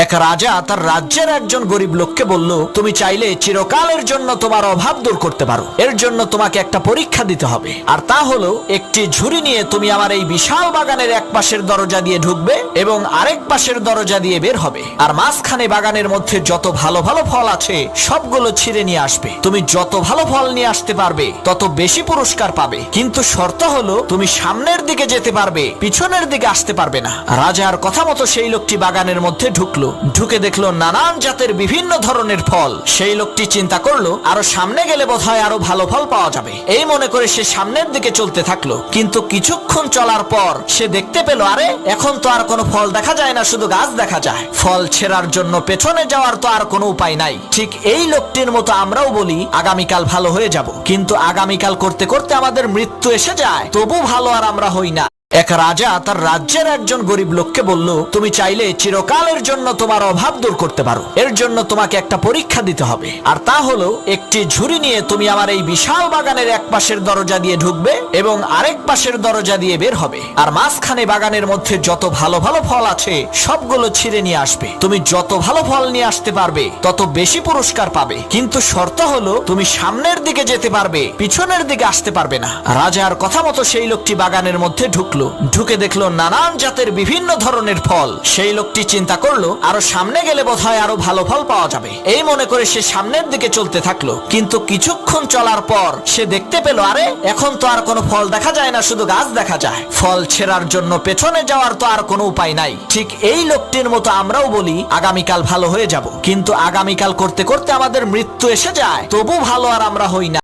এক রাজা তার রাজ্যের একজন গরিব লোককে বলল, তুমি চাইলে চিরকালের জন্য তোমার অভাব দূর করতে পারো। এর জন্য তোমাকে একটা পরীক্ষা দিতে হবে, আর তা হলো একটি ঝুড়ি নিয়ে তুমি আমার এই বিশাল বাগানের এক পাশের দরজা দিয়ে ঢুকবে এবং আরেক পাশের দরজা দিয়ে বের হবে, আর মাঝখানে বাগানের মধ্যে যত ভালো ভালো ফল আছে সবগুলো ছিঁড়ে নিয়ে আসবে। তুমি যত ভালো ফল নিয়ে আসতে পারবে তত বেশি পুরস্কার পাবে, কিন্তু শর্ত হলো তুমি সামনের দিকে যেতে পারবে, পিছনের দিকে আসতে পারবে না। রাজার কথা মতো সেই লোকটি বাগানের মধ্যে ঢুকে দেখলো নানান জাতের বিভিন্ন ধরনের ফল। সেই লোকটি চিন্তা করলো আরো সামনে গেলে বোধহয় আরো ভালো ফল পাওয়া যাবে। এই মনে করে সে সামনের দিকে চলতে থাকলো, কিন্তু কিছুক্ষণ চলার পর সে দেখতে পেল, আরে এখন তো আর কোনো ফল দেখা যায় না, শুধু গাছ দেখা যায়। ফল ছেঁড়ার জন্য পেছনে যাওয়ার তো আর কোনো উপায় নাই। ঠিক এই লোকটির মতো আমরাও বলি আগামীকাল ভালো হয়ে যাব, কিন্তু আগামীকাল করতে করতে আমাদের মৃত্যু এসে যায়, তবু ভালো আর আমরা হই না। এক রাজা তার রাজ্যের একজন গরিব লোককে বলল, তুমি চাইলে চিরকালের জন্য তোমার অভাব দূর করতে পারো। এর জন্য তোমাকে একটা পরীক্ষা দিতে হবে, আর তা হলো একটি ঝুড়ি নিয়ে তুমি আমার এই বিশাল বাগানের এক পাশের দরজা দিয়ে ঢুকবে এবং আরেক পাশের দরজা দিয়ে বের হবে, আর মাঝখানে বাগানের মধ্যে যত ভালো ভালো ফল আছে সবগুলো ছিঁড়ে নিয়ে আসবে। তুমি যত ভালো ফল নিয়ে আসতে পারবে তত বেশি পুরস্কার পাবে, কিন্তু শর্ত হলো তুমি সামনের দিকে যেতে পারবে, পিছনের দিকে আসতে পারবে না। রাজার কথা মতো সেই লোকটি বাগানের মধ্যে ঢুকে দেখলো নানান জাতের বিভিন্ন ধরনের ফল। সেই লোকটি চিন্তা করলো আরো সামনে গেলে বোধহয় আরো ভালো ফল পাওয়া যাবে। এই মনে করে সে সামনের দিকে চলতে থাকলো, কিন্তু কিছুক্ষণ চলার পর সে দেখতে পেল, আরে এখন তো আর কোনো ফল দেখা যায় না, শুধু গাছ দেখা যায়। ফল ছেঁড়ার জন্য পেছনে যাওয়ার তো আর কোনো উপায় নাই। ঠিক এই লোকটির মতো আমরাও বলি আগামীকাল ভালো হয়ে যাব, কিন্তু আগামীকাল করতে করতে আমাদের মৃত্যু এসে যায়, তবু ভালো আর আমরা হই না।